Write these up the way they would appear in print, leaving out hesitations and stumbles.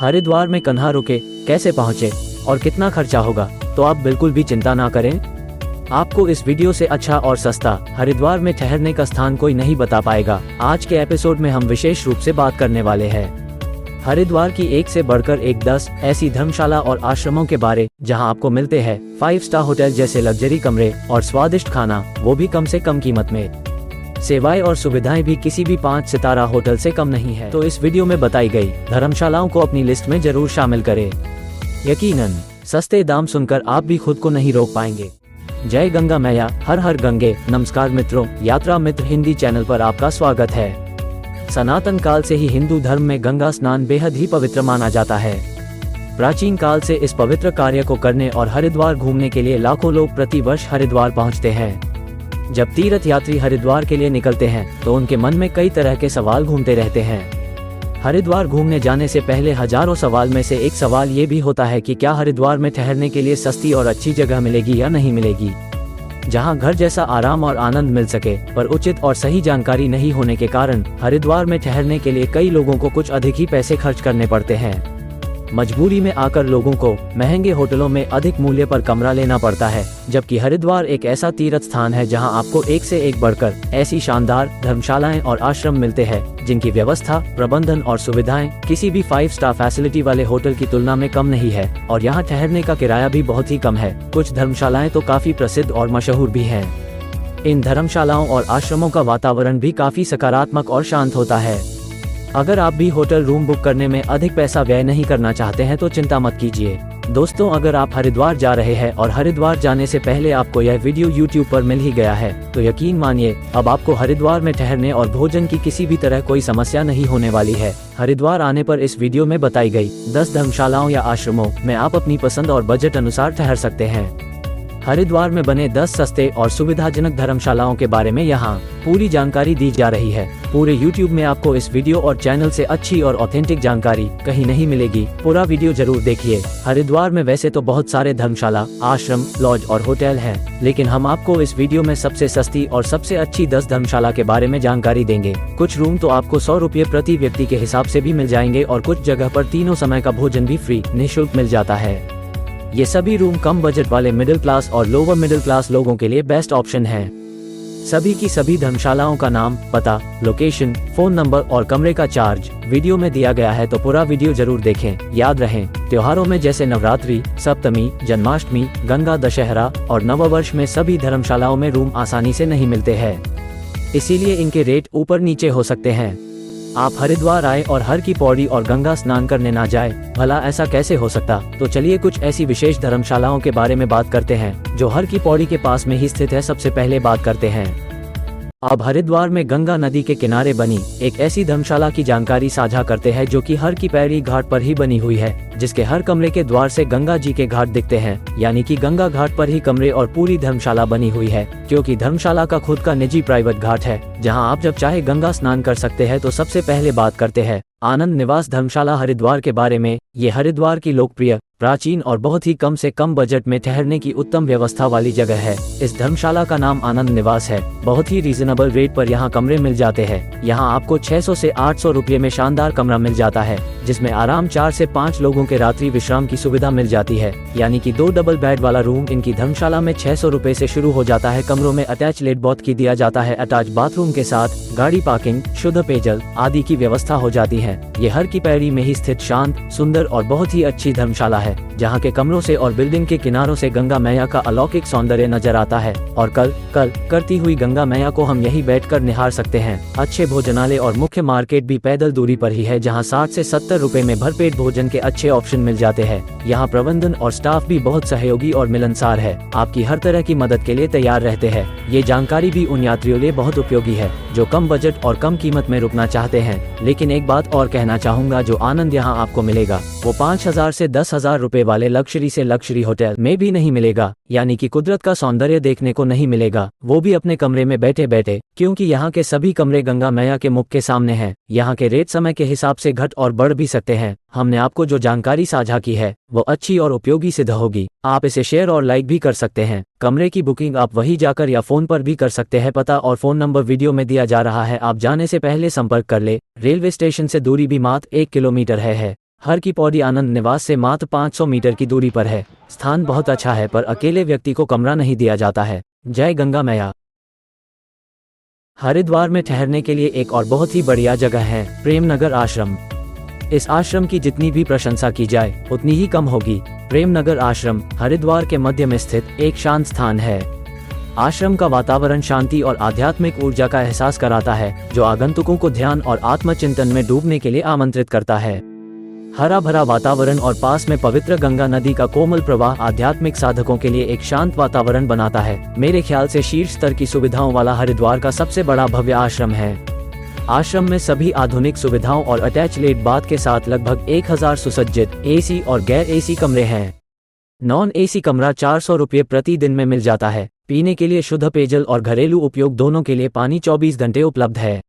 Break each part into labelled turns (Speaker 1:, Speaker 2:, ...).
Speaker 1: हरिद्वार में कन्हा रुके, कैसे पहुंचे और कितना खर्चा होगा, तो आप बिल्कुल भी चिंता ना करें। आपको इस वीडियो से अच्छा और सस्ता हरिद्वार में ठहरने का स्थान कोई नहीं बता पाएगा। आज के एपिसोड में हम विशेष रूप से बात करने वाले हैं हरिद्वार की एक से बढ़कर एक 10 ऐसी धर्मशाला और आश्रमों के बारे, जहां आपको मिलते हैं 5 स्टार होटल जैसे लग्जरी कमरे और स्वादिष्ट खाना, वो भी कम से कम कीमत में। सेवाएं और सुविधाएं भी किसी भी 5 सितारा होटल से कम नहीं है। तो इस वीडियो में बताई गई धर्मशालाओं को अपनी लिस्ट में जरूर शामिल करें। यकीनन सस्ते दाम सुनकर आप भी खुद को नहीं रोक पाएंगे। जय गंगा मैया, हर हर गंगे। नमस्कार मित्रों, यात्रा मित्र हिंदी चैनल पर आपका स्वागत है। सनातन काल से ही हिंदू धर्म में गंगा स्नान बेहद ही पवित्र माना जाता है। प्राचीन काल से इस पवित्र कार्य को करने और हरिद्वार घूमने के लिए लाखों लोग प्रति वर्ष हरिद्वार पहुंचते हैं। जब तीर्थ यात्री हरिद्वार के लिए निकलते हैं तो उनके मन में कई तरह के सवाल घूमते रहते हैं। हरिद्वार घूमने जाने से पहले हजारों सवाल में से एक सवाल ये भी होता है कि क्या हरिद्वार में ठहरने के लिए सस्ती और अच्छी जगह मिलेगी या नहीं मिलेगी, जहां घर जैसा आराम और आनंद मिल सके। पर उचित और सही जानकारी नहीं होने के कारण हरिद्वार में ठहरने के लिए कई लोगों को कुछ अधिक ही पैसे खर्च करने पड़ते हैं। मजबूरी में आकर लोगों को महंगे होटलों में अधिक मूल्य पर कमरा लेना पड़ता है, जबकि हरिद्वार एक ऐसा तीर्थ स्थान है जहां आपको एक से एक बढ़कर ऐसी शानदार धर्मशालाएं और आश्रम मिलते हैं जिनकी व्यवस्था, प्रबंधन और सुविधाएं किसी भी 5 स्टार फैसिलिटी वाले होटल की तुलना में कम नहीं है। और यहाँ ठहरने का किराया भी बहुत ही कम है। कुछ धर्मशालाएं तो काफी प्रसिद्ध और मशहूर भी हैं। इन धर्मशालाओं और आश्रमों का वातावरण भी काफी सकारात्मक और शांत होता है। अगर आप भी होटल रूम बुक करने में अधिक पैसा व्यय नहीं करना चाहते हैं तो चिंता मत कीजिए। दोस्तों, अगर आप हरिद्वार जा रहे हैं और हरिद्वार जाने से पहले आपको यह वीडियो YouTube पर मिल ही गया है, तो यकीन मानिए अब आपको हरिद्वार में ठहरने और भोजन की किसी भी तरह कोई समस्या नहीं होने वाली है। हरिद्वार आने पर इस वीडियो में बताई गई 10 धर्मशालाओं या आश्रमों में आप अपनी पसंद और बजट अनुसार ठहर सकते हैं। हरिद्वार में बने 10 सस्ते और सुविधाजनक धर्मशालाओं के बारे में यहाँ पूरी जानकारी दी जा रही है। पूरे YouTube में आपको इस वीडियो और चैनल से अच्छी और ऑथेंटिक जानकारी कहीं नहीं मिलेगी। पूरा वीडियो जरूर देखिए। हरिद्वार में वैसे तो बहुत सारे धर्मशाला, आश्रम, लॉज और होटल हैं, लेकिन हम आपको इस वीडियो में सबसे सस्ती और सबसे अच्छी 10 धर्मशाला के बारे में जानकारी देंगे। कुछ रूम तो आपको 100 रुपये प्रति व्यक्ति के हिसाब से भी मिल जाएंगे और कुछ जगह पर तीनों समय का भोजन भी फ्री निःशुल्क मिल जाता है। ये सभी रूम कम बजट वाले मिडिल क्लास और लोअर मिडिल क्लास लोगों के लिए बेस्ट ऑप्शन है। सभी की सभी धर्मशालाओं का नाम, पता, लोकेशन, फोन नंबर और कमरे का चार्ज वीडियो में दिया गया है, तो पूरा वीडियो जरूर देखें। याद रहे, त्योहारों में जैसे नवरात्रि, सप्तमी, जन्माष्टमी, गंगा दशहरा और नववर्ष में सभी धर्मशालाओं में रूम आसानी से नहीं मिलते हैं, इसीलिए इनके रेट ऊपर नीचे हो सकते हैं। आप हरिद्वार आए और हर की पौड़ी और गंगा स्नान करने ना जाए, भला ऐसा कैसे हो सकता। तो चलिए कुछ ऐसी विशेष धर्मशालाओं के बारे में बात करते हैं जो हर की पौड़ी के पास में ही स्थित है। सबसे पहले बात करते हैं अब हरिद्वार में गंगा नदी के किनारे बनी एक ऐसी धर्मशाला की जानकारी साझा करते हैं जो कि हर की पैड़ी घाट पर ही बनी हुई है, जिसके हर कमरे के द्वार से गंगा जी के घाट दिखते हैं। यानी कि गंगा घाट पर ही कमरे और पूरी धर्मशाला बनी हुई है, क्योंकि धर्मशाला का खुद का निजी प्राइवेट घाट है जहां आप जब चाहे गंगा स्नान कर सकते हैं। तो सबसे पहले बात करते हैं आनंद निवास धर्मशाला हरिद्वार के बारे में। ये हरिद्वार की लोकप्रिय, प्राचीन और बहुत ही कम से कम बजट में ठहरने की उत्तम व्यवस्था वाली जगह है। इस धर्मशाला का नाम आनंद निवास है। बहुत ही रीजनेबल रेट पर यहाँ कमरे मिल जाते हैं। यहाँ आपको 600 से 800 रुपये में शानदार कमरा मिल जाता है, जिसमें आराम 4 से 5 लोगों के रात्रि विश्राम की सुविधा मिल जाती है। यानी कि 2 डबल बेड वाला रूम इनकी धर्मशाला में 600 रुपये से शुरू हो जाता है। कमरों में अटैच लेट बाथ की दिया जाता है। अटैच बाथरूम के साथ गाड़ी पार्किंग, शुद्ध पेयजल आदि की व्यवस्था हो जाती है। ये हर की पैड़ी में ही स्थित शांत, सुंदर और बहुत ही अच्छी धर्मशाला है, जहाँ के कमरों से और बिल्डिंग के किनारों से गंगा मैया का अलौकिक सौंदर्य नजर आता है। और कल करती हुई गंगा मैया को हम यही बैठकर निहार सकते हैं। अच्छे भोजनालय और मुख्य मार्केट भी पैदल दूरी पर ही है, जहाँ 60 से 70 रुपए में भरपेट भोजन के अच्छे ऑप्शन मिल जाते हैं। यहाँ प्रबंधन और स्टाफ भी बहुत सहयोगी और मिलनसार है, आपकी हर तरह की मदद के लिए तैयार रहते हैं। ये जानकारी भी उन यात्रियों लिए बहुत उपयोगी है जो कम बजट और कम कीमत में रुकना चाहते हैं। लेकिन एक बात और कहना चाहूंगा, जो आनंद यहाँ आपको मिलेगा वो 5000 से 10,000 रुपए वाले लग्जरी से लग्जरी होटल में भी नहीं मिलेगा। यानी कि कुदरत का सौंदर्य देखने को नहीं मिलेगा, वो भी अपने कमरे में बैठे बैठे, क्योंकि यहाँ के सभी कमरे गंगा मैया के मुख के सामने हैं। यहाँ के रेट समय के हिसाब से घट और बढ़ भी सकते हैं। हमने आपको जो जानकारी साझा की है वो अच्छी और उपयोगी सिद्ध होगी। आप इसे शेयर और लाइक भी कर सकते हैं। कमरे की बुकिंग आप वहीं जाकर या फोन पर भी कर सकते हैं। पता और फोन नंबर वीडियो में दिया जा रहा है। आप जाने से पहले संपर्क कर ले। रेलवे स्टेशन से दूरी भी मात्र 1 किलोमीटर है। हर की पौड़ी आनंद निवास से मात्र 500 मीटर की दूरी पर है। स्थान बहुत अच्छा है, पर अकेले व्यक्ति को कमरा नहीं दिया जाता है। जय गंगा मैया। हरिद्वार में ठहरने के लिए एक और बहुत ही बढ़िया जगह है प्रेमनगर आश्रम। इस आश्रम की जितनी भी प्रशंसा की जाए उतनी ही कम होगी। प्रेमनगर आश्रम हरिद्वार के मध्य में स्थित एक शांत स्थान है। आश्रम का वातावरण शांति और आध्यात्मिक ऊर्जा का एहसास कराता है, जो आगंतुकों को ध्यान और आत्मचिंतन में डूबने के लिए आमंत्रित करता है। हरा भरा वातावरण और पास में पवित्र गंगा नदी का कोमल प्रवाह आध्यात्मिक साधकों के लिए एक शांत वातावरण बनाता है। मेरे ख्याल से शीर्ष स्तर की सुविधाओं वाला हरिद्वार का सबसे बड़ा भव्य आश्रम है। आश्रम में सभी आधुनिक सुविधाओं और अटैच लेट बाथ के साथ लगभग 1000 सुसज्जित एसी और गैर एसी कमरे हैं। नॉन एसी कमरा 400 रुपये प्रति दिन में मिल जाता है। पीने के लिए शुद्ध पेयजल और घरेलू उपयोग दोनों के लिए पानी 24 घंटे उपलब्ध है।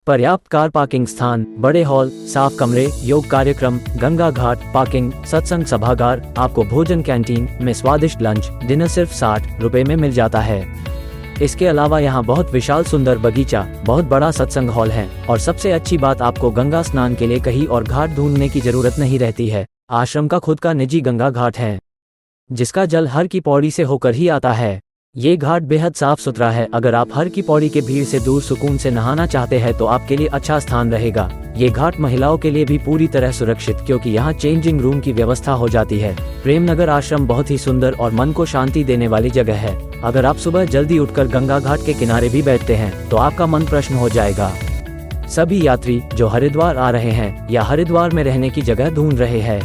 Speaker 1: पर्याप्त कार पार्किंग स्थान, बड़े हॉल, साफ कमरे, योग कार्यक्रम, गंगा घाट, पार्किंग, सत्संग सभागार। आपको भोजन कैंटीन में स्वादिष्ट लंच डिनर सिर्फ 60 रुपये में मिल जाता है। इसके अलावा यहाँ बहुत विशाल सुंदर बगीचा, बहुत बड़ा सत्संग हॉल है और सबसे अच्छी बात, आपको गंगा स्नान के लिए कहीं और घाट ढूंढने की जरूरत नहीं रहती है। आश्रम का खुद का निजी गंगा घाट है, जिसका जल हर की पौड़ी से होकर ही आता है। ये घाट बेहद साफ सुथरा है। अगर आप हर की पौड़ी के भीड़ से दूर सुकून से नहाना चाहते हैं तो आपके लिए अच्छा स्थान रहेगा। ये घाट महिलाओं के लिए भी पूरी तरह सुरक्षित, क्योंकि यहाँ चेंजिंग रूम की व्यवस्था हो जाती है। प्रेमनगर आश्रम बहुत ही सुंदर और मन को शांति देने वाली जगह है। अगर आप सुबह जल्दी उठकर गंगा घाट के किनारे भी बैठते हैं तो आपका मन प्रसन्न हो जाएगा। सभी यात्री जो हरिद्वार आ रहे हैं या हरिद्वार में रहने की जगह ढूंढ रहे हैं,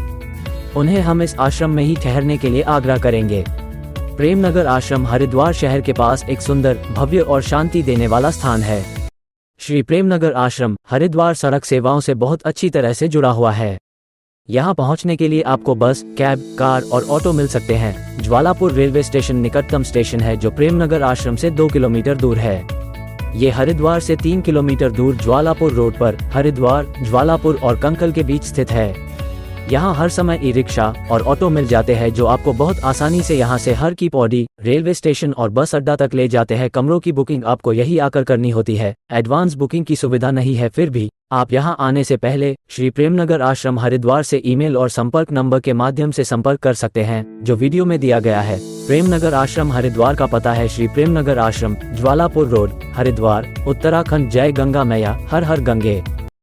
Speaker 1: उन्हें हम इस आश्रम में ही ठहरने के लिए आग्रह करेंगे। प्रेमनगर आश्रम हरिद्वार शहर के पास एक सुंदर, भव्य और शांति देने वाला स्थान है। श्री प्रेमनगर आश्रम हरिद्वार सड़क सेवाओं से बहुत अच्छी तरह से जुड़ा हुआ है। यहाँ पहुँचने के लिए आपको बस, कैब, कार और ऑटो मिल सकते हैं। ज्वालापुर रेलवे स्टेशन निकटतम स्टेशन है, जो प्रेमनगर आश्रम से 2 किलोमीटर दूर है। ये हरिद्वार से 3 किलोमीटर दूर ज्वालापुर रोड पर हरिद्वार, ज्वालापुर और कंकल के बीच स्थित है। यहाँ हर समय ई रिक्शा और ऑटो मिल जाते हैं, जो आपको बहुत आसानी से यहाँ से हर की पौड़ी, रेलवे स्टेशन और बस अड्डा तक ले जाते हैं। कमरों की बुकिंग आपको यही आकर करनी होती है। एडवांस बुकिंग की सुविधा नहीं है, फिर भी आप यहाँ आने से पहले श्री प्रेमनगर आश्रम हरिद्वार से ईमेल और संपर्क नंबर के माध्यम से संपर्क कर सकते हैं, जो वीडियो में दिया गया है। प्रेमनगर आश्रम हरिद्वार का पता है श्री प्रेमनगर आश्रम, ज्वालापुर रोड, हरिद्वार, उत्तराखंड। जय गंगा मैया, हर हर गंगे।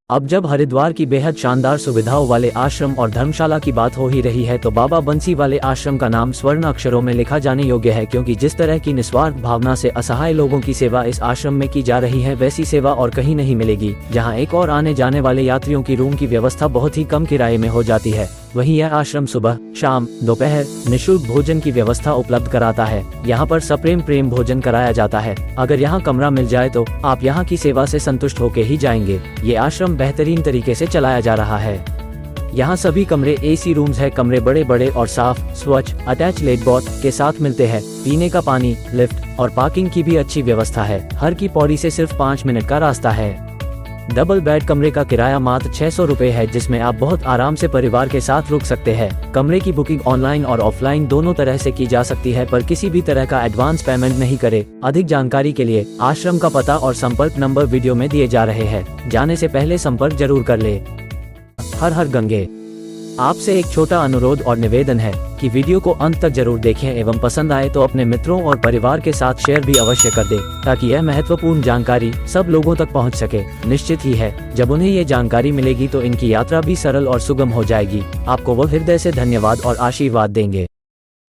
Speaker 1: अब जब हरिद्वार की बेहद शानदार सुविधाओं वाले आश्रम और धर्मशाला की बात हो ही रही है, तो बाबा बंसी वाले आश्रम का नाम स्वर्ण अक्षरों में लिखा जाने योग्य है, क्योंकि जिस तरह की निस्वार्थ भावना से असहाय लोगों की सेवा इस आश्रम में की जा रही है, वैसी सेवा और कहीं नहीं मिलेगी। जहां एक और आने जाने वाले यात्रियों की रूम की व्यवस्था बहुत ही कम किराए में हो जाती है, वहीं यह आश्रम सुबह, शाम, दोपहर निःशुल्क भोजन की व्यवस्था उपलब्ध कराता है। यहाँ पर सप्रेम भोजन कराया जाता है। अगर यहाँ कमरा मिल जाए तो आप यहाँ की सेवा से संतुष्ट होकर ही जाएंगे। ये आश्रम बेहतरीन तरीके से चलाया जा रहा है। यहाँ सभी कमरे एसी रूम्स है। कमरे बड़े बड़े और साफ, स्वच्छ, अटैच लेट बाथ के साथ मिलते हैं। पीने का पानी, लिफ्ट और पार्किंग की भी अच्छी व्यवस्था है। हर की पौड़ी से सिर्फ 5 मिनट का रास्ता है। डबल बेड कमरे का किराया मात्र 600 रुपए है, जिसमें आप बहुत आराम से परिवार के साथ रुक सकते हैं। कमरे की बुकिंग ऑनलाइन और ऑफलाइन दोनों तरह से की जा सकती है, पर किसी भी तरह का एडवांस पेमेंट नहीं करे। अधिक जानकारी के लिए आश्रम का पता और संपर्क नंबर वीडियो में दिए जा रहे हैं। जाने से पहले संपर्क जरूर कर ले। हर हर गंगे। आपसे एक छोटा अनुरोध और निवेदन है कि वीडियो को अंत तक जरूर देखें एवं पसंद आए तो अपने मित्रों और परिवार के साथ शेयर भी अवश्य कर दें, ताकि यह महत्वपूर्ण जानकारी सब लोगों तक पहुंच सके। निश्चित ही है, जब उन्हें ये जानकारी मिलेगी तो इनकी यात्रा भी सरल और सुगम हो जाएगी। आपको वो हृदय से धन्यवाद और आशीर्वाद देंगे।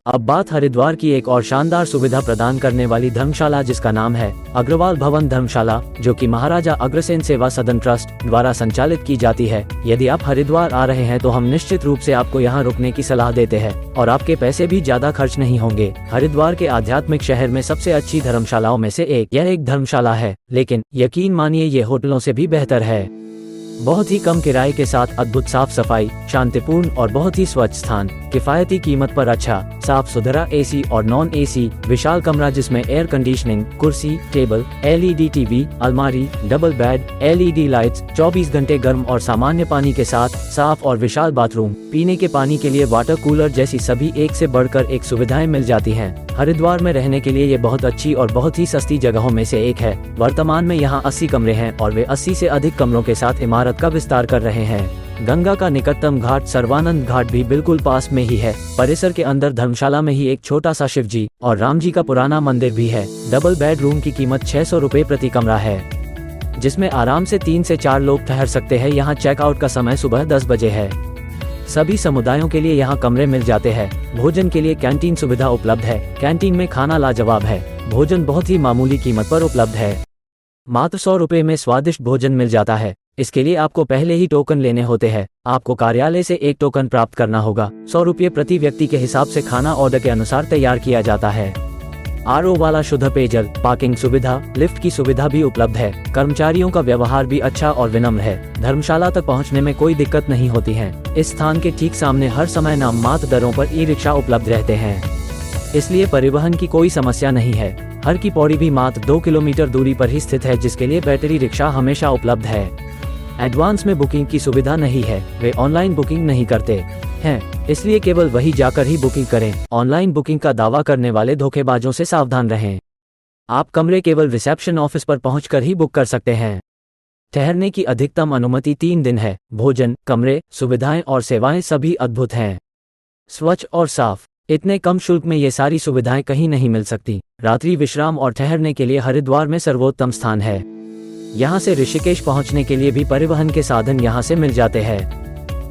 Speaker 1: अब बात हरिद्वार की एक और शानदार सुविधा प्रदान करने वाली धर्मशाला, जिसका नाम है अग्रवाल भवन धर्मशाला, जो कि महाराजा अग्रसेन सेवा सदन ट्रस्ट द्वारा संचालित की जाती है। यदि आप हरिद्वार आ रहे हैं तो हम निश्चित रूप से आपको यहाँ रुकने की सलाह देते हैं और आपके पैसे भी ज्यादा खर्च नहीं होंगे। हरिद्वार के आध्यात्मिक शहर में सबसे अच्छी धर्मशालाओं में से यह एक धर्मशाला है, लेकिन यकीन मानिए ये होटलों से भी बेहतर है। बहुत ही कम किराए के साथ अद्भुत साफ सफाई, शांतिपूर्ण और बहुत ही स्वच्छ स्थान, किफायती कीमत पर अच्छा साफ सुथरा एसी और नॉन एसी विशाल कमरा, जिसमें एयर कंडीशनिंग, कुर्सी, टेबल, एलईडी टीवी, अलमारी, डबल बेड, एलईडी लाइट्स, 24 घंटे गर्म और सामान्य पानी के साथ साफ और विशाल बाथरूम, पीने के पानी के लिए वाटर कूलर जैसी सभी एक से बढ़कर एक सुविधाएं मिल जाती हैं। हरिद्वार में रहने के लिए ये बहुत अच्छी और बहुत ही सस्ती जगहों में से एक है। वर्तमान में यहाँ 80 कमरे हैं और वे 80 से अधिक कमरों के साथ इमारत का विस्तार कर रहे हैं। गंगा का निकटतम घाट सर्वानंद घाट भी बिल्कुल पास में ही है। परिसर के अंदर धर्मशाला में ही एक छोटा सा शिव जी और राम जी का पुराना मंदिर भी है। डबल बेडरूम की कीमत 600 रुपए प्रति कमरा है, जिसमें आराम से 3 से 4 लोग ठहर सकते हैं। यहाँ चेकआउट का समय सुबह 10 बजे है। सभी समुदायों के लिए यहाँ कमरे मिल जाते हैं। भोजन के लिए कैंटीन सुविधा उपलब्ध है। कैंटीन में खाना लाजवाब है। भोजन बहुत ही मामूली कीमत पर उपलब्ध है। मात्र 100 रुपए में स्वादिष्ट भोजन मिल जाता है। इसके लिए आपको पहले ही टोकन लेने होते हैं। आपको कार्यालय से एक टोकन प्राप्त करना होगा। 100 रुपये प्रति व्यक्ति के हिसाब से खाना ऑर्डर के अनुसार तैयार किया जाता है। आरओ वाला शुद्ध पेयजल, पार्किंग सुविधा, लिफ्ट की सुविधा भी उपलब्ध है। कर्मचारियों का व्यवहार भी अच्छा और विनम्र है। धर्मशाला तक पहुंचने में कोई दिक्कत नहीं होती है। इस स्थान के ठीक सामने हर समय नाम मात्र दरों पर ई रिक्शा उपलब्ध रहते हैं, इसलिए परिवहन की कोई समस्या नहीं है। हर की पौड़ी भी मात्र 2 किलोमीटर दूरी पर ही स्थित है, जिसके लिए बैटरी रिक्शा हमेशा उपलब्ध है। एडवांस में बुकिंग की सुविधा नहीं है। वे ऑनलाइन बुकिंग नहीं करते हैं, इसलिए केवल वही जाकर ही बुकिंग करें। ऑनलाइन बुकिंग का दावा करने वाले धोखेबाजों से सावधान रहें। आप कमरे केवल रिसेप्शन ऑफिस पर पहुंचकर ही बुक कर सकते हैं। ठहरने की अधिकतम अनुमति 3 दिन है। भोजन, कमरे, सुविधाएं और सेवाएं सभी अद्भुत हैं, स्वच्छ और साफ। इतने कम शुल्क में ये सारी सुविधाएं कहीं नहीं मिल सकती। रात्रि विश्राम और ठहरने के लिए हरिद्वार में सर्वोत्तम स्थान है। यहाँ से ऋषिकेश पहुँचने के लिए भी परिवहन के साधन यहाँ से मिल जाते हैं।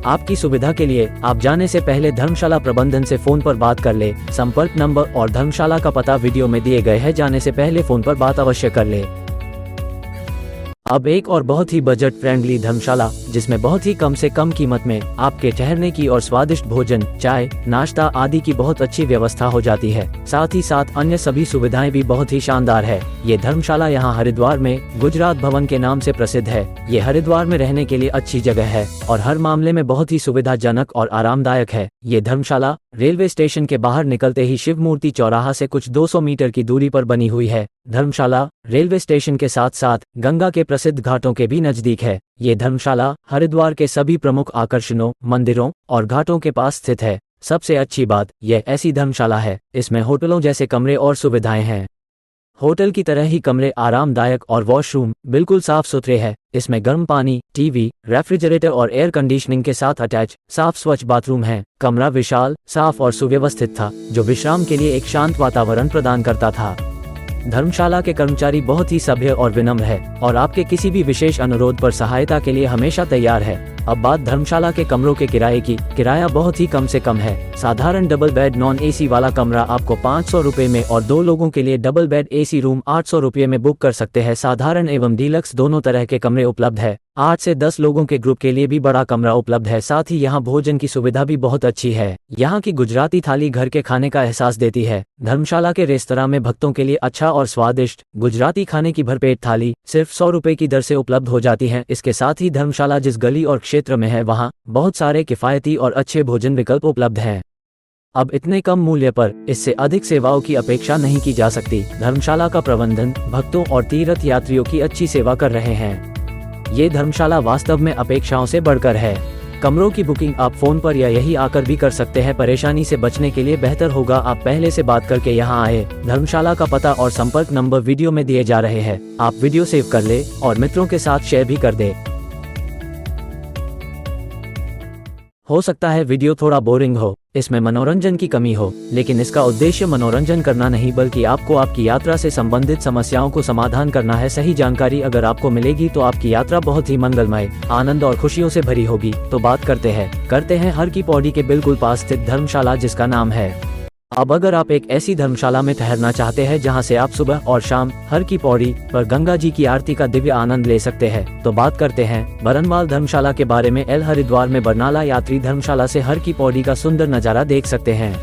Speaker 1: आपकी सुविधा के लिए आप जाने से पहले धर्मशाला प्रबंधन से फोन पर बात कर ले। संपर्क नंबर और धर्मशाला का पता वीडियो में दिए गए हैं। जाने से पहले फोन पर बात अवश्य कर ले। अब एक और बहुत ही बजट फ्रेंडली धर्मशाला, जिसमें बहुत ही कम से कम कीमत में आपके ठहरने की और स्वादिष्ट भोजन, चाय, नाश्ता आदि की बहुत अच्छी व्यवस्था हो जाती है। साथ ही साथ अन्य सभी सुविधाएं भी बहुत ही शानदार है। ये धर्मशाला यहाँ हरिद्वार में गुजरात भवन के नाम से प्रसिद्ध है। ये हरिद्वार में रहने के लिए अच्छी जगह है और हर मामले में बहुत ही सुविधाजनक और आरामदायक है। ये धर्मशाला रेलवे स्टेशन के बाहर निकलते ही शिव मूर्ति चौराहा से कुछ 200 मीटर की दूरी पर बनी हुई है। धर्मशाला रेलवे स्टेशन के साथ साथ गंगा के प्रसिद्ध घाटों के भी नजदीक है। ये धर्मशाला हरिद्वार के सभी प्रमुख आकर्षणों, मंदिरों और घाटों के पास स्थित है। सबसे अच्छी बात, यह ऐसी धर्मशाला है, इसमें होटलों जैसे कमरे और सुविधाएं हैं। होटल की तरह ही कमरे आरामदायक और वॉशरूम बिल्कुल साफ सुथरे हैं। इसमें गर्म पानी, टीवी, रेफ्रिजरेटर और एयर कंडीशनिंग के साथ अटैच साफ स्वच्छ बाथरूम है। कमरा विशाल, साफ और सुव्यवस्थित था, जो विश्राम के लिए एक शांत वातावरण प्रदान करता था। धर्मशाला के कर्मचारी बहुत ही सभ्य और विनम्र है और आपके किसी भी विशेष अनुरोध पर सहायता के लिए हमेशा तैयार है। अब बात धर्मशाला के कमरों के किराए की। किराया बहुत ही कम से कम है। साधारण डबल बेड नॉन एसी वाला कमरा आपको 500 रुपए में और 2 लोगों के लिए डबल बेड एसी रूम 800 रुपए में बुक कर सकते हैं। साधारण एवं डीलक्स दोनों तरह के कमरे उपलब्ध है। 8 से 10 लोगों के ग्रुप के लिए भी बड़ा कमरा उपलब्ध है। साथ ही यहाँ भोजन की सुविधा भी बहुत अच्छी है। यहाँ की गुजराती थाली घर के खाने का एहसास देती है। धर्मशाला के रेस्तरां में भक्तों के लिए अच्छा और स्वादिष्ट गुजराती खाने की भरपेट थाली सिर्फ 100 रुपए की दर से उपलब्ध हो जाती है। इसके साथ ही धर्मशाला जिस गली और क्षेत्र में है, वहाँ बहुत सारे किफायती और अच्छे भोजन विकल्प उपलब्ध हैं। अब इतने कम मूल्य पर इससे अधिक सेवाओं की अपेक्षा नहीं की जा सकती। धर्मशाला का प्रबंधन भक्तों और तीर्थ यात्रियों की अच्छी सेवा कर रहे हैं। ये धर्मशाला वास्तव में अपेक्षाओं से बढ़कर है। कमरों की बुकिंग आप फोन पर या यही आकर भी कर सकते हैं। परेशानी से बचने के लिए बेहतर होगा आप पहले से बात करके यहाँ आए। धर्मशाला का पता और संपर्क नंबर वीडियो में दिए जा रहे हैं। आप वीडियो सेव कर ले और मित्रों के साथ शेयर भी कर दे। हो सकता है वीडियो थोड़ा बोरिंग हो, इसमें मनोरंजन की कमी हो, लेकिन इसका उद्देश्य मनोरंजन करना नहीं बल्कि आपको आपकी यात्रा से संबंधित समस्याओं को समाधान करना है। सही जानकारी अगर आपको मिलेगी तो आपकी यात्रा बहुत ही मंगलमय, आनंद और खुशियों से भरी होगी। तो बात करते हैं हर की पौड़ी के बिल्कुल पास स्थित धर्मशाला, जिसका नाम है। अब अगर आप एक ऐसी धर्मशाला में ठहरना चाहते हैं जहां से आप सुबह और शाम हर की पौड़ी पर गंगा जी की आरती का दिव्य आनंद ले सकते हैं, तो बात करते हैं बरनवाल धर्मशाला के बारे में। एल हरिद्वार में बरनाला यात्री धर्मशाला से हर की पौड़ी का सुंदर नजारा देख सकते हैं।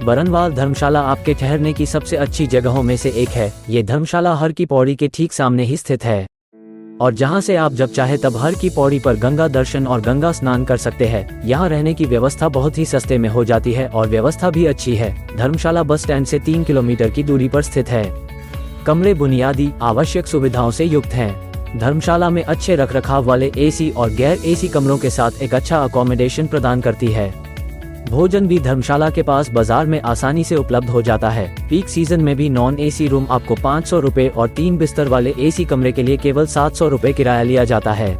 Speaker 1: बरनवाल धर्मशाला आपके ठहरने की सबसे अच्छी जगहों में से एक है। ये धर्मशाला हर की पौड़ी के ठीक सामने ही स्थित है और जहां से आप जब चाहे तब हर की पौड़ी पर गंगा दर्शन और गंगा स्नान कर सकते हैं। यहाँ रहने की व्यवस्था बहुत ही सस्ते में हो जाती है और व्यवस्था भी अच्छी है। धर्मशाला बस स्टैंड से 3 किलोमीटर की दूरी पर स्थित है। कमरे बुनियादी आवश्यक सुविधाओं से युक्त हैं। धर्मशाला में अच्छे रखरखाव वाले एसी और गैर एसी कमरों के साथ एक अच्छा अकोमोडेशन प्रदान करती है। भोजन भी धर्मशाला के पास बाजार में आसानी से उपलब्ध हो जाता है। पीक सीजन में भी नॉन एसी रूम आपको 500 रुपए और 3 बिस्तर वाले एसी कमरे के लिए केवल 700 रुपए किराया लिया जाता है।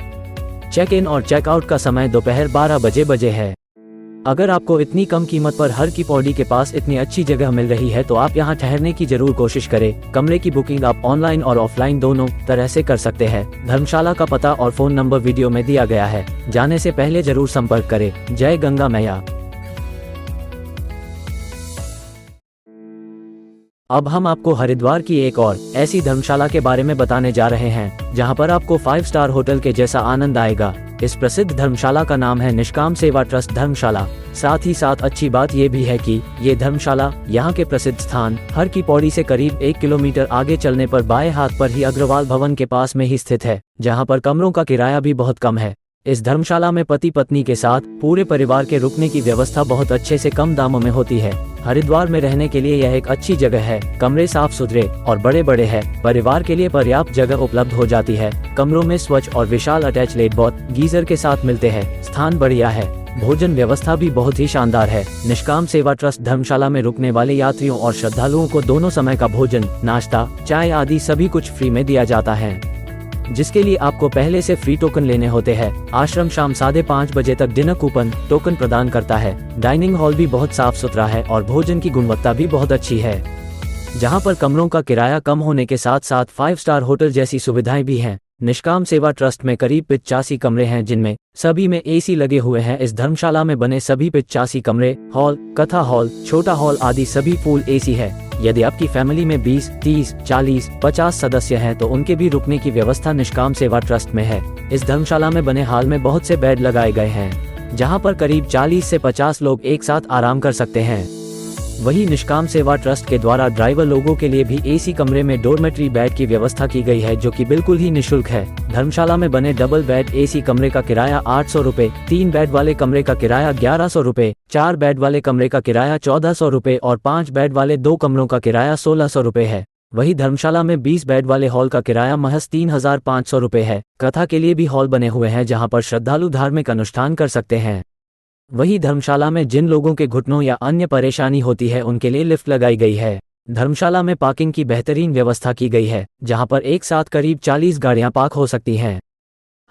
Speaker 1: चेक इन और चेकआउट का समय दोपहर 12 बजे है। अगर आपको इतनी कम कीमत पर हर की पौड़ी के पास इतनी अच्छी जगह मिल रही है तो आप यहाँ ठहरने की जरूर कोशिश करें। कमरे की बुकिंग आप ऑनलाइन और ऑफलाइन दोनों तरह से कर सकते हैं। धर्मशाला का पता और फोन नंबर वीडियो में दिया गया है। जाने से पहले जरूर संपर्क करें। जय गंगा मैया। अब हम आपको हरिद्वार की एक और ऐसी धर्मशाला के बारे में बताने जा रहे हैं जहां पर आपको 5 स्टार होटल के जैसा आनंद आएगा। इस प्रसिद्ध धर्मशाला का नाम है निष्काम सेवा ट्रस्ट धर्मशाला। साथ ही साथ अच्छी बात ये भी है कि ये धर्मशाला यहाँ के प्रसिद्ध स्थान हर की पौड़ी से करीब 1 किलोमीटर आगे चलने पर बाएं हाथ पर ही अग्रवाल भवन के पास में ही स्थित है, जहाँ पर कमरों का किराया भी बहुत कम है। इस धर्मशाला में पति पत्नी के साथ पूरे परिवार के रुकने की व्यवस्था बहुत अच्छे से कम दामों में होती है। हरिद्वार में रहने के लिए यह एक अच्छी जगह है। कमरे साफ सुथरे और बड़े बड़े हैं। परिवार के लिए पर्याप्त जगह उपलब्ध हो जाती है। कमरों में स्वच्छ और विशाल अटैच लेट बाथ गीजर के साथ मिलते हैं। स्थान बढ़िया है। भोजन व्यवस्था भी बहुत ही शानदार है। निष्काम सेवा ट्रस्ट धर्मशाला में रुकने वाले यात्रियों और श्रद्धालुओं को दोनों समय का भोजन, नाश्ता, चाय आदि सभी कुछ फ्री में दिया जाता है, जिसके लिए आपको पहले से फ्री टोकन लेने होते हैं। आश्रम शाम 5:30 बजे तक डिनर कूपन टोकन प्रदान करता है। डाइनिंग हॉल भी बहुत साफ सुथरा है और भोजन की गुणवत्ता भी बहुत अच्छी है, जहां पर कमरों का किराया कम होने के साथ साथ 5 स्टार होटल जैसी सुविधाएं भी हैं। निष्काम सेवा ट्रस्ट में करीब 85 कमरे हैं, जिनमें सभी में एसी लगे हुए हैं। इस धर्मशाला में बने सभी 85 कमरे, हॉल, कथा हॉल, छोटा हॉल आदि सभी फुल एसी है। यदि आपकी फैमिली में 20, 30, 40, 50 सदस्य हैं तो उनके भी रुकने की व्यवस्था निष्काम सेवा ट्रस्ट में है। इस धर्मशाला में बने हाल में बहुत से बेड लगाए गए हैं, जहां पर करीब 40 से 50 लोग एक साथ आराम कर सकते हैं। वही निष्काम सेवा ट्रस्ट के द्वारा ड्राइवर लोगों के लिए भी एसी कमरे में डोरमेट्री बेड की व्यवस्था की गई है, जो कि बिल्कुल ही निःशुल्क है। धर्मशाला में बने डबल बेड एसी कमरे का किराया 800 रुपए, 3 बेड वाले कमरे का किराया 1100 रुपए, 4 बेड वाले कमरे का किराया 1400 रुपए और 5 बेड वाले 2 कमरों का किराया 1600 रुपए है। वही धर्मशाला में 20 बेड वाले हॉल का किराया महज 3500 रुपए है। कथा के लिए भी हॉल बने हुए हैं, जहाँ पर श्रद्धालु धार्मिक अनुष्ठान कर सकते हैं। वही धर्मशाला में जिन लोगों के घुटनों या अन्य परेशानी होती है उनके लिए लिफ्ट लगाई गई है। धर्मशाला में पार्किंग की बेहतरीन व्यवस्था की गई है, जहां पर एक साथ करीब 40 गाड़ियां पार्क हो सकती हैं।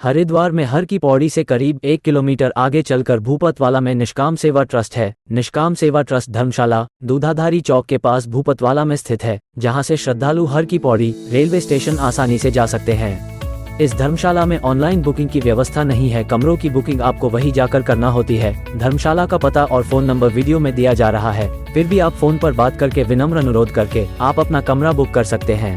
Speaker 1: हरिद्वार में हर की पौड़ी से करीब 1 किलोमीटर आगे चलकर भूपतवाला में निष्काम सेवा ट्रस्ट है। निष्काम सेवा ट्रस्ट धर्मशाला दूधाधारी चौक के पास भूपतवाला में स्थित है, जहां से श्रद्धालु हर की पौड़ी रेलवे स्टेशन आसानी से जा सकते हैं। इस धर्मशाला में ऑनलाइन बुकिंग की व्यवस्था नहीं है। कमरों की बुकिंग आपको वहीं जाकर करना होती है। धर्मशाला का पता और फोन नंबर वीडियो में दिया जा रहा है। फिर भी आप फोन पर बात करके विनम्र अनुरोध करके आप अपना कमरा बुक कर सकते हैं।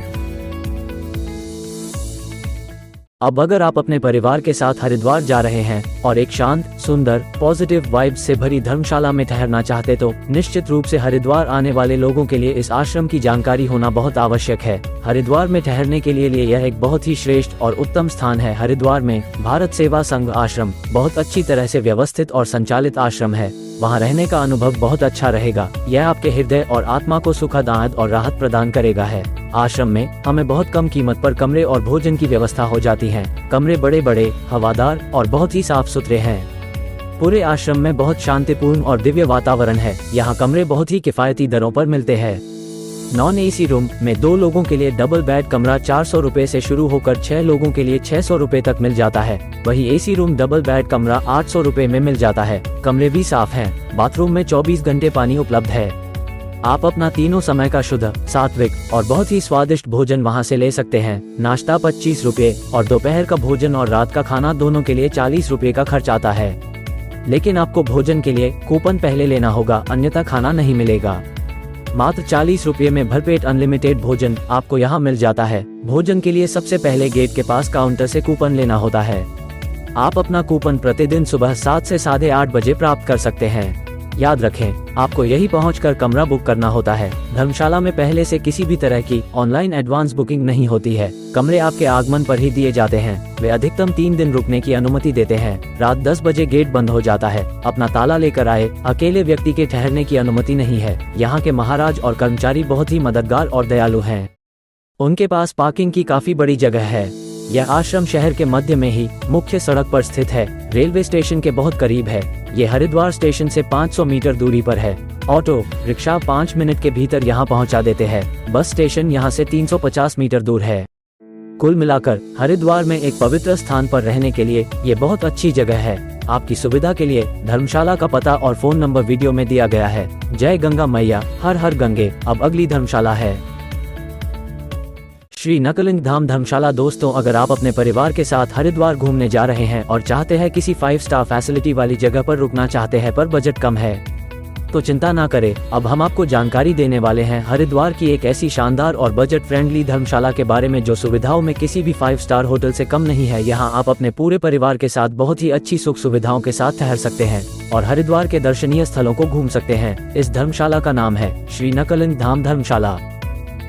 Speaker 1: अब अगर आप अपने परिवार के साथ हरिद्वार जा रहे हैं और एक शांत, सुंदर, पॉजिटिव वाइब्स से भरी धर्मशाला में ठहरना चाहते तो निश्चित रूप से हरिद्वार आने वाले लोगों के लिए इस आश्रम की जानकारी होना बहुत आवश्यक है। हरिद्वार में ठहरने के लिए यह एक बहुत ही श्रेष्ठ और उत्तम स्थान है। हरिद्वार में भारत सेवा संघ आश्रम बहुत अच्छी तरह से व्यवस्थित और संचालित आश्रम है। वहाँ रहने का अनुभव बहुत अच्छा रहेगा। यह आपके हृदय और आत्मा को सुखद आनंद और राहत प्रदान करेगा है। आश्रम में हमें बहुत कम कीमत पर कमरे और भोजन की व्यवस्था हो जाती है। कमरे बड़े बड़े, हवादार और बहुत ही साफ सुथरे हैं। पूरे आश्रम में बहुत शांतिपूर्ण और दिव्य वातावरण है। यहाँ कमरे बहुत ही किफायती दरों पर मिलते हैं। नॉन एसी रूम में 2 लोगों के लिए डबल बेड कमरा 400 रुपए से शुरू होकर 6 लोगों के लिए 600 रुपए तक मिल जाता है। वही एसी रूम डबल बेड कमरा 800 रुपए में मिल जाता है। कमरे भी साफ हैं। बाथरूम में 24 घंटे पानी उपलब्ध है। आप अपना तीनों समय का शुद्ध, सात्विक और बहुत ही स्वादिष्ट भोजन वहां से ले सकते हैं। नाश्ता 25 रुपए और दोपहर का भोजन और रात का खाना दोनों के लिए 40 रुपए का खर्च आता है। लेकिन आपको भोजन के लिए कूपन पहले लेना होगा, अन्यथा खाना नहीं मिलेगा। मात्र 40 रुपये में भरपेट अनलिमिटेड भोजन आपको यहाँ मिल जाता है। भोजन के लिए सबसे पहले गेट के पास काउंटर से कूपन लेना होता है। आप अपना कूपन प्रतिदिन सुबह 7 से 8:30 बजे प्राप्त कर सकते हैं। याद रखें, आपको यही पहुंचकर कमरा बुक करना होता है। धर्मशाला में पहले से किसी भी तरह की ऑनलाइन एडवांस बुकिंग नहीं होती है। कमरे आपके आगमन पर ही दिए जाते हैं। वे अधिकतम 3 दिन रुकने की अनुमति देते हैं। रात 10 बजे गेट बंद हो जाता है। अपना ताला लेकर आए। अकेले व्यक्ति के ठहरने की अनुमति नहीं है। यहाँ के महाराज और कर्मचारी बहुत ही मददगार और दयालु हैं। उनके पास पार्किंग की काफी बड़ी जगह है। यह आश्रम शहर के मध्य में ही मुख्य सड़क पर स्थित है। रेलवे स्टेशन के बहुत करीब है। ये हरिद्वार स्टेशन से 500 मीटर दूरी पर है। ऑटो रिक्शा 5 मिनट के भीतर यहाँ पहुँचा देते हैं। बस स्टेशन यहाँ से 350 मीटर दूर है। कुल मिलाकर हरिद्वार में एक पवित्र स्थान पर रहने के लिए ये बहुत अच्छी जगह है। आपकी सुविधा के लिए धर्मशाला का पता और फोन नंबर वीडियो में दिया गया है। जय गंगा मैया, हर हर गंगे। अब अगली धर्मशाला है श्री नकलिंग धाम धर्मशाला। दोस्तों, अगर आप अपने परिवार के साथ हरिद्वार घूमने जा रहे हैं और चाहते हैं किसी 5 स्टार फैसिलिटी वाली जगह पर रुकना चाहते हैं पर बजट कम है, तो चिंता ना करें। अब हम आपको जानकारी देने वाले हैं हरिद्वार की एक ऐसी शानदार और बजट फ्रेंडली धर्मशाला के बारे में जो सुविधाओं में किसी भी 5 स्टार होटल से कम नहीं है। यहाँ आप अपने पूरे परिवार के साथ बहुत ही अच्छी सुख सुविधाओं के साथ ठहर सकते हैं और हरिद्वार के दर्शनीय स्थलों को घूम सकते हैं। इस धर्मशाला का नाम है श्री नकलिंग धाम धर्मशाला।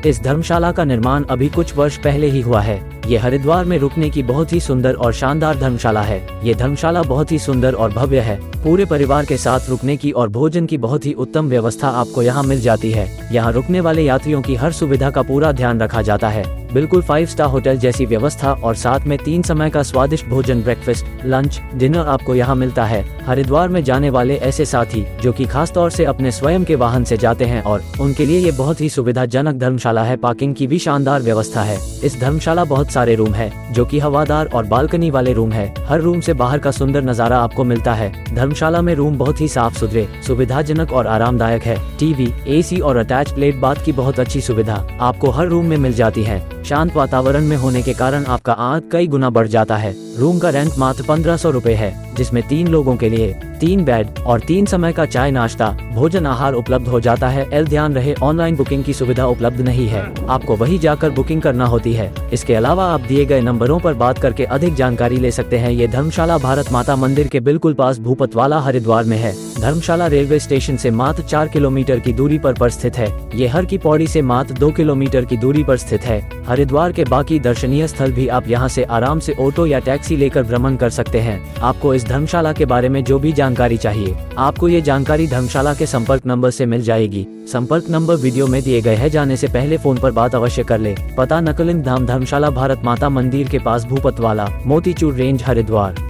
Speaker 1: इस धर्मशाला का निर्माण अभी कुछ वर्ष पहले ही हुआ है। ये हरिद्वार में रुकने की बहुत ही सुंदर और शानदार धर्मशाला है। ये धर्मशाला बहुत ही सुंदर और भव्य है। पूरे परिवार के साथ रुकने की और भोजन की बहुत ही उत्तम व्यवस्था आपको यहाँ मिल जाती है। यहाँ रुकने वाले यात्रियों की हर सुविधा का पूरा ध्यान रखा जाता है। बिल्कुल 5 स्टार होटल जैसी व्यवस्था और साथ में 3 समय का स्वादिष्ट भोजन, ब्रेकफास्ट, लंच, डिनर आपको यहाँ मिलता है। हरिद्वार में जाने वाले ऐसे साथी जो कि खास तौर से अपने स्वयं के वाहन से जाते हैं और उनके लिए ये बहुत ही सुविधाजनक धर्मशाला है। पार्किंग की भी शानदार व्यवस्था है। इस धर्मशाला बहुत सारे रूम है जो कि हवादार और बालकनी वाले रूम है। हर रूम से बाहर का सुंदर नजारा आपको मिलता है। धर्मशाला में रूम बहुत ही साफ सुथरे, सुविधाजनक और आरामदायक है। टीवी, एसी और अटैच प्लेट बाथ की बहुत अच्छी सुविधा आपको हर रूम में मिल जाती है। शांत वातावरण में होने के कारण आपका आनंद कई गुना बढ़ जाता है। रूम का रेंट मात्र 1500 रुपए है, जिसमें 3 लोगों के लिए 3 बेड और 3 समय का चाय नाश्ता, भोजन आहार उपलब्ध हो जाता है। ध्यान रहे, ऑनलाइन बुकिंग की सुविधा उपलब्ध नहीं है, आपको वही जाकर बुकिंग करना होती है। इसके अलावा आप दिए गए नंबरों पर बात करके अधिक जानकारी ले सकते हैं। ये धर्मशाला भारत माता मंदिर के बिल्कुल पास भूपतवाला हरिद्वार में है। धर्मशाला रेलवे स्टेशन से मात्र 4 किलोमीटर की दूरी पर स्थित है। ये हर की पौड़ी से मात्र 2 किलोमीटर की दूरी पर स्थित है। हरिद्वार के बाकी दर्शनीय स्थल भी आप यहाँ से आराम से ऑटो या टैक्सी लेकर भ्रमण कर सकते हैं। आपको इस धर्मशाला के बारे में जो भी जानकारी चाहिए, आपको ये जानकारी धर्मशाला के संपर्क नंबर से मिल जाएगी। संपर्क नंबर वीडियो में दिए गए हैं। जाने से पहले फोन पर बात अवश्य कर ले। पता नकलिंग धाम धर्मशाला भारत माता मंदिर के पास भूपतवाला, मोतीचूर रेंज, हरिद्वार।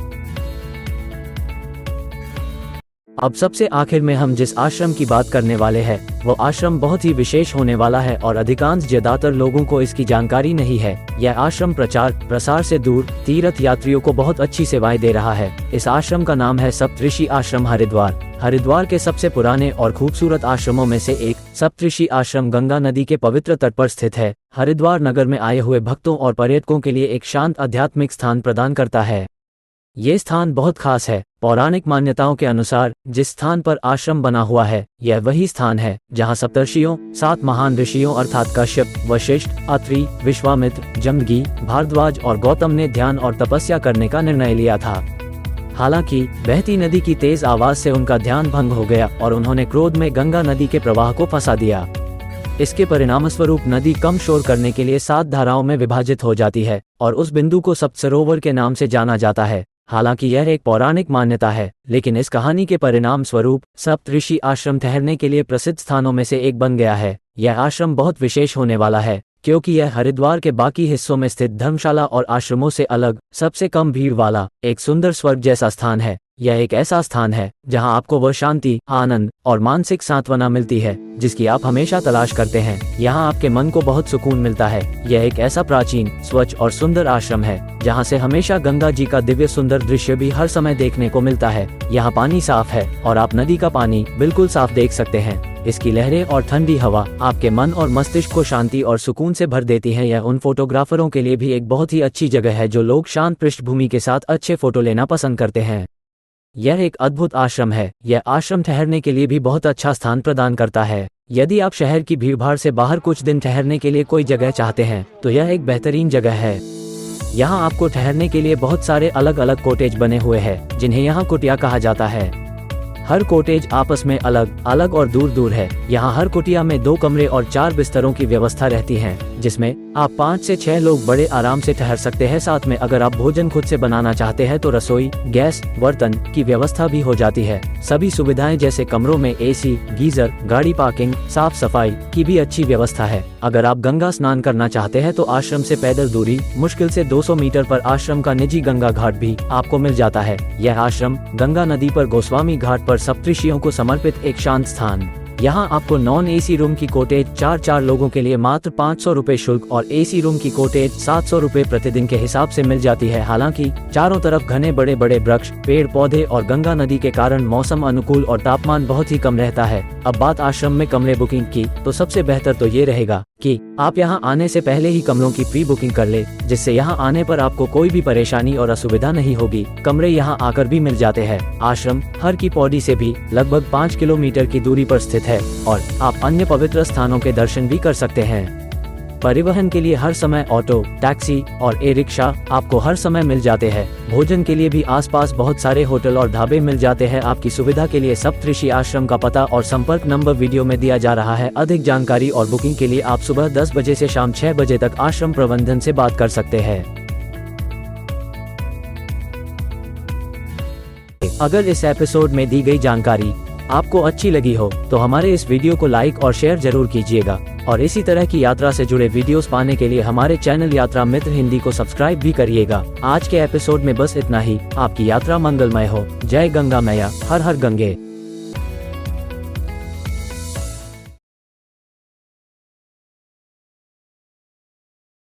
Speaker 1: अब सबसे आखिर में हम जिस आश्रम की बात करने वाले हैं वो आश्रम बहुत ही विशेष होने वाला है और अधिकांश ज्यादातर लोगों को इसकी जानकारी नहीं है। यह आश्रम प्रचार प्रसार से दूर तीर्थ यात्रियों को बहुत अच्छी सेवाएं दे रहा है। इस आश्रम का नाम है सप्तऋषि आश्रम हरिद्वार। हरिद्वार के सबसे पुराने और खूबसूरत आश्रमों में से एक सप्तऋषि आश्रम गंगा नदी के पवित्र तट पर स्थित है। हरिद्वार नगर में आए हुए भक्तों और पर्यटकों के लिए एक शांत आध्यात्मिक स्थान प्रदान करता है। ये स्थान बहुत खास है। पौराणिक मान्यताओं के अनुसार जिस स्थान पर आश्रम बना हुआ है यह वही स्थान है जहां सप्तर्षियों, 7 महान ऋषियों अर्थात कश्यप, वशिष्ठ, अत्रि, विश्वामित्र, जमदग्नि, भारद्वाज और गौतम ने ध्यान और तपस्या करने का निर्णय लिया था। हालांकि बहती नदी की तेज आवाज से उनका ध्यान भंग हो गया और उन्होंने क्रोध में गंगा नदी के प्रवाह को फंसा दिया। इसके परिणामस्वरूप नदी कम शोर करने के लिए 7 धाराओं में विभाजित हो जाती है और उस बिंदु को सप्तसरोवर के नाम से जाना जाता है। हालांकि यह एक पौराणिक मान्यता है, लेकिन इस कहानी के परिणाम स्वरूप सप्तऋषि आश्रम ठहरने के लिए प्रसिद्ध स्थानों में से एक बन गया है। यह आश्रम बहुत विशेष होने वाला है क्योंकि यह हरिद्वार के बाकी हिस्सों में स्थित धर्मशाला और आश्रमों से अलग, सबसे कम भीड़ वाला एक सुंदर स्वर्ग जैसा स्थान है। यह एक ऐसा स्थान है जहां आपको वह शांति, आनंद और मानसिक सांत्वना मिलती है जिसकी आप हमेशा तलाश करते हैं। यहां आपके मन को बहुत सुकून मिलता है। यह एक ऐसा प्राचीन, स्वच्छ और सुंदर आश्रम है जहां से हमेशा गंगा जी का दिव्य सुंदर दृश्य भी हर समय देखने को मिलता है। यहाँ पानी साफ है और आप नदी का पानी बिल्कुल साफ देख सकते हैं। इसकी लहरें और ठंडी हवा आपके मन और मस्तिष्क को शांति और सुकून से भर देती है। यह उन फोटोग्राफरों के लिए भी एक बहुत ही अच्छी जगह है जो लोग शांत पृष्ठभूमि के साथ अच्छे फोटो लेना पसंद करते हैं। यह एक अद्भुत आश्रम है। यह आश्रम ठहरने के लिए भी बहुत अच्छा स्थान प्रदान करता है। यदि आप शहर की भीड़भाड़ से बाहर कुछ दिन ठहरने के लिए कोई जगह चाहते हैं तो यह एक बेहतरीन जगह है। यहाँ आपको ठहरने के लिए बहुत सारे अलग अलग कॉटेज बने हुए हैं जिन्हें यहाँ कुटिया कहा जाता है। हर कॉटेज आपस में अलग अलग और दूर दूर है। यहाँ हर कुटिया में 2 कमरे और 4 बिस्तरों की व्यवस्था रहती है। जिसमें आप 5 से 6 लोग बड़े आराम से ठहर सकते हैं। साथ में अगर आप भोजन खुद से बनाना चाहते हैं तो रसोई, गैस, बर्तन की व्यवस्था भी हो जाती है। सभी सुविधाएं जैसे कमरों में एसी, गीजर, गाड़ी पार्किंग, साफ सफाई की भी अच्छी व्यवस्था है। अगर आप गंगा स्नान करना चाहते हैं तो आश्रम से पैदल दूरी मुश्किल से 200 मीटर पर आश्रम का निजी गंगा घाट भी आपको मिल जाता है। यह आश्रम गंगा नदी पर गोस्वामी घाट पर सप्तऋषियों को समर्पित एक शांत स्थान। यहाँ आपको नॉन एसी रूम की कोटेज 4 लोगों के लिए मात्र 500 रुपए शुल्क और एसी रूम की कोटेज 700 रुपए प्रतिदिन के हिसाब से मिल जाती है। हालांकि चारों तरफ घने बड़े बड़े वृक्ष, पेड़ पौधे और गंगा नदी के कारण मौसम अनुकूल और तापमान बहुत ही कम रहता है। अब बात आश्रम में कमरे बुकिंग की, तो सबसे बेहतर तो ये रहेगा कि आप यहाँ आने से पहले ही कमरों की प्री बुकिंग कर ले, जिससे यहाँ आने पर आपको कोई भी परेशानी और असुविधा नहीं होगी। कमरे यहाँ आकर भी मिल जाते हैं। आश्रम हर की पौड़ी से भी लगभग 5 किलोमीटर की दूरी पर स्थित है और आप अन्य पवित्र स्थानों के दर्शन भी कर सकते हैं। परिवहन के लिए हर समय ऑटो, टैक्सी और ई रिक्शा आपको हर समय मिल जाते हैं। भोजन के लिए भी आसपास बहुत सारे होटल और ढाबे मिल जाते हैं। आपकी सुविधा के लिए सप्तऋषि आश्रम का पता और संपर्क नंबर वीडियो में दिया जा रहा है। अधिक जानकारी और बुकिंग के लिए आप सुबह 10 बजे से शाम 6 बजे तक आश्रम प्रबंधन से बात कर सकते हैं। अगर इस एपिसोड में दी गई जानकारी आपको अच्छी लगी हो तो हमारे इस वीडियो को लाइक और शेयर जरूर कीजिएगा और इसी तरह की यात्रा से जुड़े वीडियोस पाने के लिए हमारे चैनल यात्रा मित्र हिंदी को सब्सक्राइब भी करिएगा। आज के एपिसोड में बस इतना ही। आपकी यात्रा मंगलमय हो। जय गंगा मैया, हर हर गंगे।